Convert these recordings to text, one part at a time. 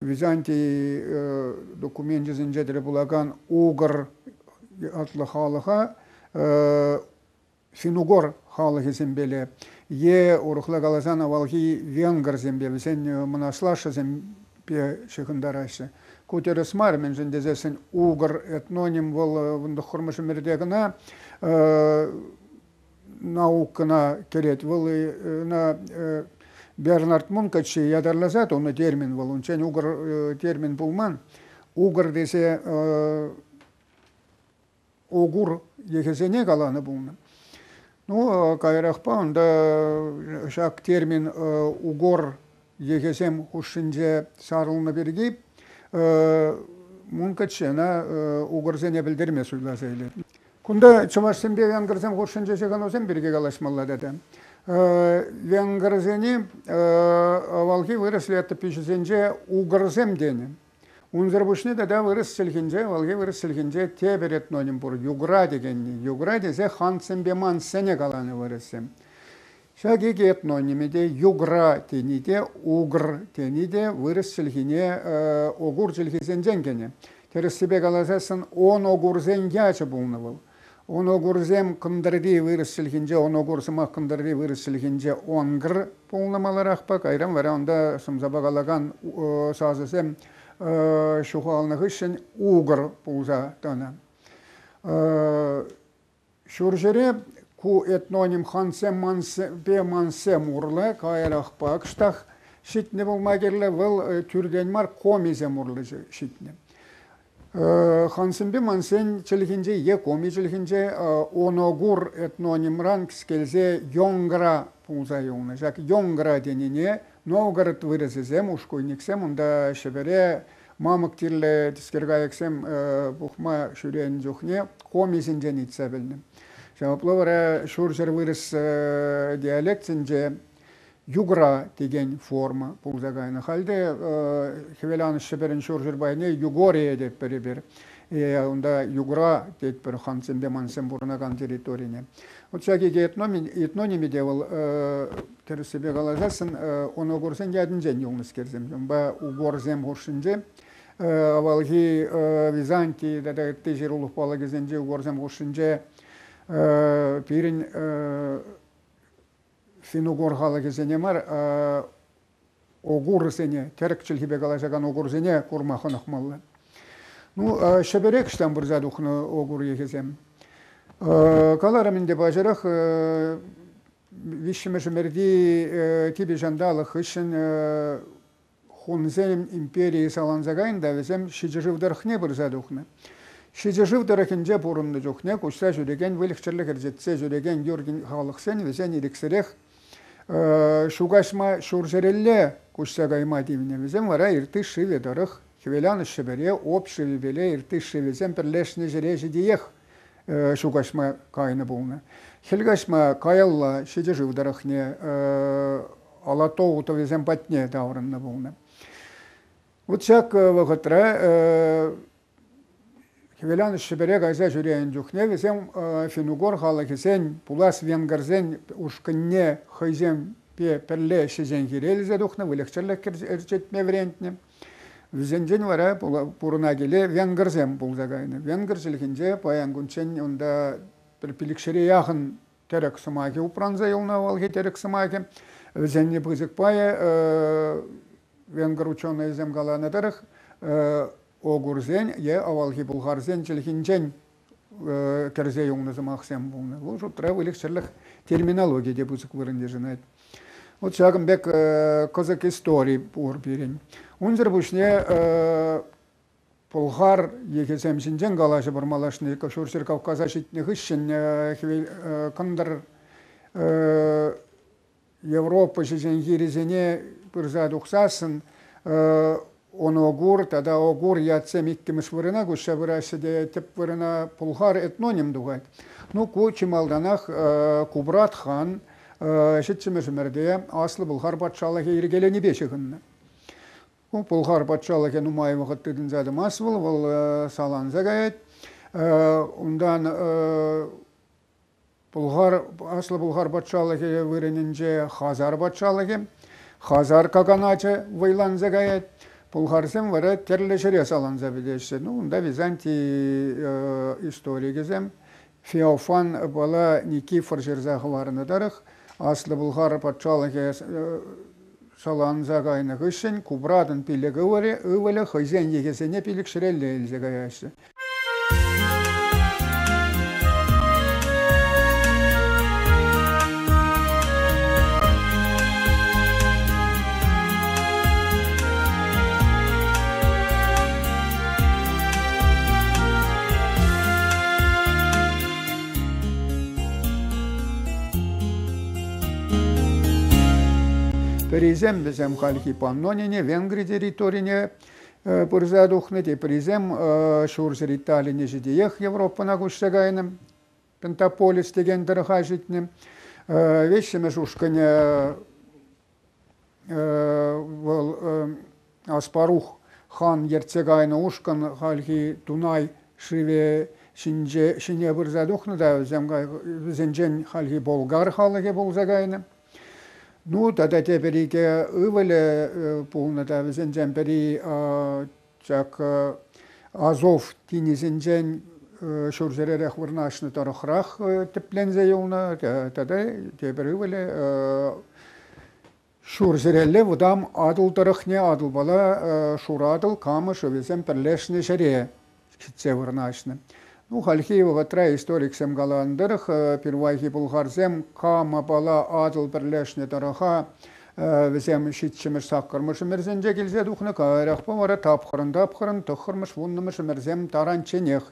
Византий документизинче булаган угр атлы халыха финугор халыхы зембеле е урухла галазан авалги венгр зембе сен мынаслаша зембе шыхындарашы кутерес мар мен жендезесен угр этноним вол вунда хурмышы мердегына наукына керет вол на Бернард Мункачи ядарлазат оны термин вол унчен угр термин булман угр десе огур ехезене галаны булман. Ну, кайрахпа, онда шак термин угор егесем хушинже сарылны берги, мункачена угорзене билдирме суйлазайлы. Кунда чумашсембе венгрзем хушинже шеганозем берги галашмалла деді. Венгрзене авалги выросли это пишезенже угорзем дені. Унзырбушны да вырыс сілгенже, валге вырыс сілгенже тебер этноним бұр, югра дегенне. Югра дезе хансембе мансене қаланы вырысым. Шаги этнонимеде югра тениде, угр тениде вырыс сілгене огур сілгезенжен гене. Терес себе қалазасын он огурзен ячы бұлны бұл. Он огурзем кындырды вырыс сілгенже, он огурсымақ кындырды вырыс сілгенже онгр бұлнымалар ақпақ. Айрам вара онда сымзаба қалаған сазысым шухалных ищен угр пуза тона. Шуржере ку этноним хансем мансем урлы кайрах пакштах шитне булмагерле выл түрден мар комизем урлы шитне. Хансембе мансен челхинже е коми челхинже оногур этнонимран кскелзе йонгра пуза юна. Жак йонгра денине Новгород вырезезем, ушкуйниксем, онда шебере мамык тирле тискергайексем бухма шурен жухне комизинжен итсебелнем. Жауаплы шуржер вырез диалектинже югра деген форма пулзагайны. Халде хевеланы шеберен шуржер байне югория деп беребер. Онда югра деп бір хансембе мансем бурнаган территорияне. Вот всякие этнонимы девал тересебе галазасын, он угорсен ядынжен юлныс керзем. Ба угорзем хошинже, авалги Византий, да тежер улух палагезенже угорзем хошинже, пирин финугор халагезене мар, огурсене, терекчилхибе галазаган огурсене курмахын ахмалла. Ну, шеберек штам бурзадухны огур егезем. Калараминде бажарах вишмешмерди тиби жандалых ишин хунзем империи саланзагайн да везем шиживдархне бурзадухны. Шиживдархинже бурунны жухне кушса жүреген вылихчерлик эржетсе жүреген юрген халыксен везен ирексерех шугашма шуржерелле кушса гайма дивне везем вара ирты шиведарых хвеляны шебере общий беле ирты шивезем перлешне жережи диех шугашма кайны булны. Хилгашма каялла шиже живдарахне алатоу то везем патне даврынны булны. Вот шак вагытра хвеляны шебере гайза жүрейін жүхне везем финугор халакесен пулас венгерзен ушкынне хайзем перле шизен хирелзе духны вылехчерлек эрчетме врентне. Визенжен вара пурына келе венгерзем булзагайны. Венгерзелхинже паянгунчен онда бір пиликшере яғын терек сымаке упранза елна валге терек сымаке. Визенне бызык пая венгер ученый земгаланы тарых огурзен е авалги булгарзен челхинчен керзе елны зымақсем булны. Бұл жұттыра выликшерлік терминология деп бызык вырынде жынайды. Вот шагым бек козак истории пур берен. Унзыр бушне Пулгар егесем синжен галашы бурмалашны кошурсер Кавказа шитне хышын кындар Европа шизен хиризене пырза духсасын оногур тада огур ятсем иккимиш вырына гуша вырасы де теп вырына Пулгар этноним дугайт. Ну ку чималданах Кубрат хан шитчимешмерде аслы Булгар патшалығы иргелени бешігінні. Булгар патшалығы нумай вақыттыдың зады масвыл, бұл саланза гайет. Ондан аслы Булгар патшалығы выренінже Хазар патшалығы, Хазар каганачы вайланза гайет. Bulgaristan vara terleşeriye salanza bilirse. Unda Vizanti история gezem. Феофан бала Никифор жерзахыларыны дарық. Aslı Bulgar patşalığı salanza gayna gışın. Kubradın pilegi vare. Övele hızen yegesene pilik şirelle elze gayası. Призем безем халки паннонине, Венгрии территорине пырзадухнете, призем шурзер Италии жидиех Европа нагушсагайным, Пентаполис тегендер хажитным, вещами шушкане Аспарух хан ерцегайна ушкан халки Дунай шиве шине пырзадухны да зенжен халки болгар халки болзагайным. Ну, тогда теперь ывали полнота везенжен пери чак Азов тинизенжен шурзерерах вырнашны тарахрах теплензе юлна тогда теперь ывали шурзерелле вдам адыл тарахне адыл бала шурадыл камыш везен перлешны шере китсе вырнашны. Ну, халхиева ватра историк сем галандырх, первайхи булгарзем, кама бала адыл бірлешне тараха, везем шитчемеш саққырмыш мерзенже келзе духны кайрах бавара тапқырын, тұқырмыш вуннымыш мерзем таранченех,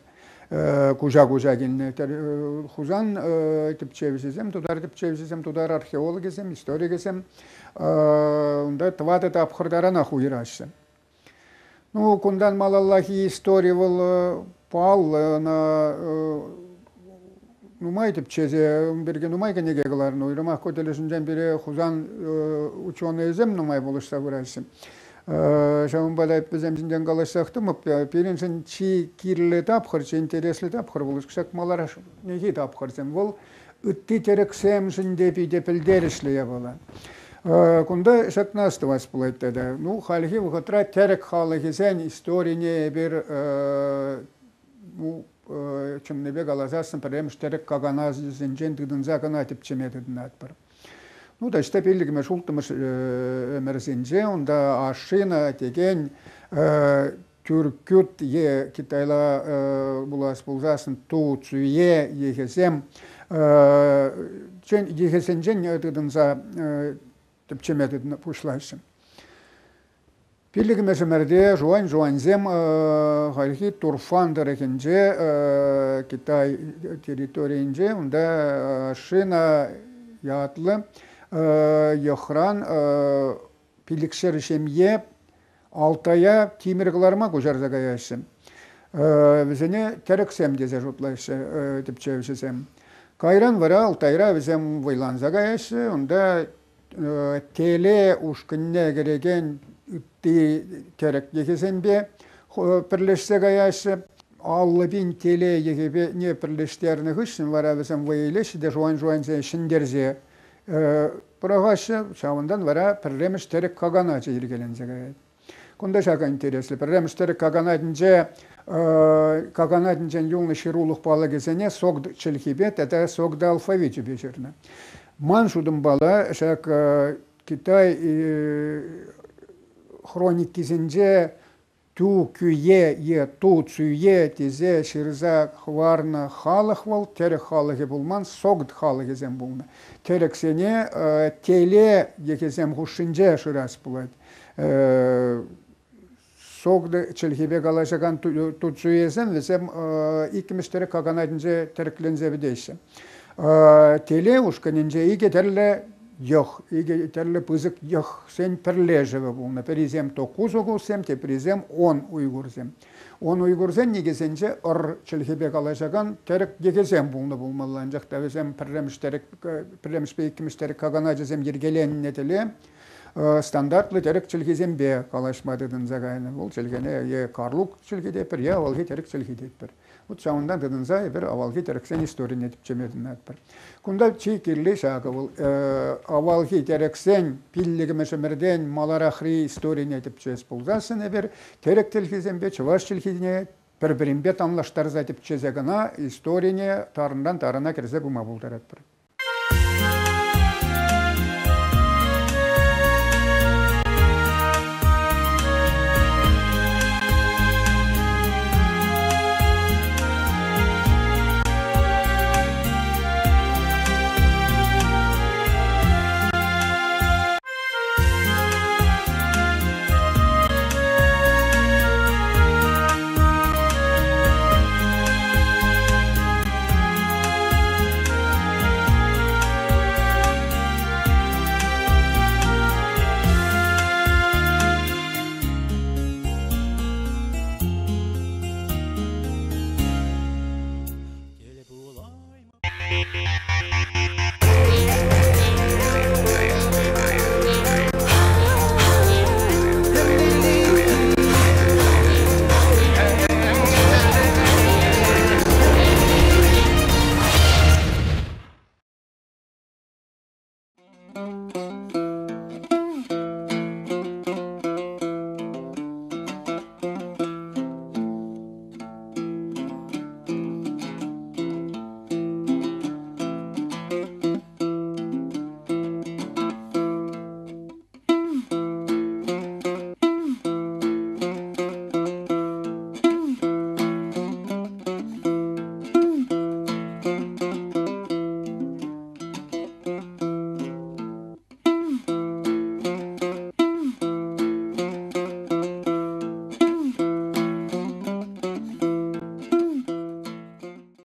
кужа-кужа келіне. Хузан тіпчевізем, тудар археологизем, историгизем, онда твады тапқырдарана хуйрашсы. Ну, кундан малаллахи история был пал на нумай типчезе берге нумай кенеге кыларын уйрымак көтелесинжен бире хузан ученый зем нумай болушса бурайсым. Шамын балайып безем синден калашсактым, пиринсен чи кирле тапхыр, чи интересле тапхыр болушксак малар неги тапхырсем. Бол ытты терексем синде пиде пилдеришле бола. Кунда шакнасты вас булайт да. Ну, халхи вхатра терек халхи сен историне бир чымнебе галазасын премш терек каганаз зенжен тыдын закана типчеметидин атпар. Ну, да işte birlikme şultımış ömersince onda aşina tegen Türkürt ye Kitayla bulas bulzasın tu tsuye yehesem yehesencen tıdınza tipçemetidin puşlaşsın. Birlikme şemerde Juanzem halki Turfan derekince Kitay teritoriyince onda aşina yatlı Yohran pilikşer şemye Altaya timirgılarıma koşarza gayasım. Bizene tereksem deze jutlayışı tipçevşesem. Kayran vara Altayra bizim vaylanza gayası. Onda tele uşkınne gereken terek yekesen be birleşse gayası. 50.000 TL yekebe ne birleştiğerini hışın vara bizim vayleşi de juan şinderze. Provaşı çavundan vara perremiş terek kaganacı irgelenze gayet. Kunda şaka interesli. Perremiş terek kaganadince yolunu şiruluq balı gezene soğd çelhibet ete soğd alfaviti beşirne. Manşudun bala şak Kitay хроник кизинже ту кюе е ту цюе тизе ширза хварна халахвал терек халахи булман согд халахизем булна. Терексене теле екезем хушинже ширас булат. Согд челхибе галашаган ту цюезем везем икимиш терек каганадинже тереклензе видейсем. Теле ушканинже иге терле Yok, terle pızık yok, sen perlejeve bulna. Perizem 9 oğulsem, te perizem 10 Uygursem. 10 Uygursem negesence çelhebe kalacağın terek yegezem bulna bulmalanacak. Tavezem perremiş beykimiş terek kaganacızem yergelen netele standartlı terek çelhezem be kalaşmadığın zagayını. Ol çelgene ye karluk çelhede per ya olge terek çelhede per. Bu çağından tadınza bir avalki tereksen istorin etip çemedinler bir. Kunda çiğkirli şakı bu avalki tereksen pilligi meşemerden malarahri istorin etip çöz bulzasın bir terek tilkizem be çavaş tilkizine bir anlaştarız etip çözegana istorini tarından tarına kirse kuma buldarat bir. Thank you.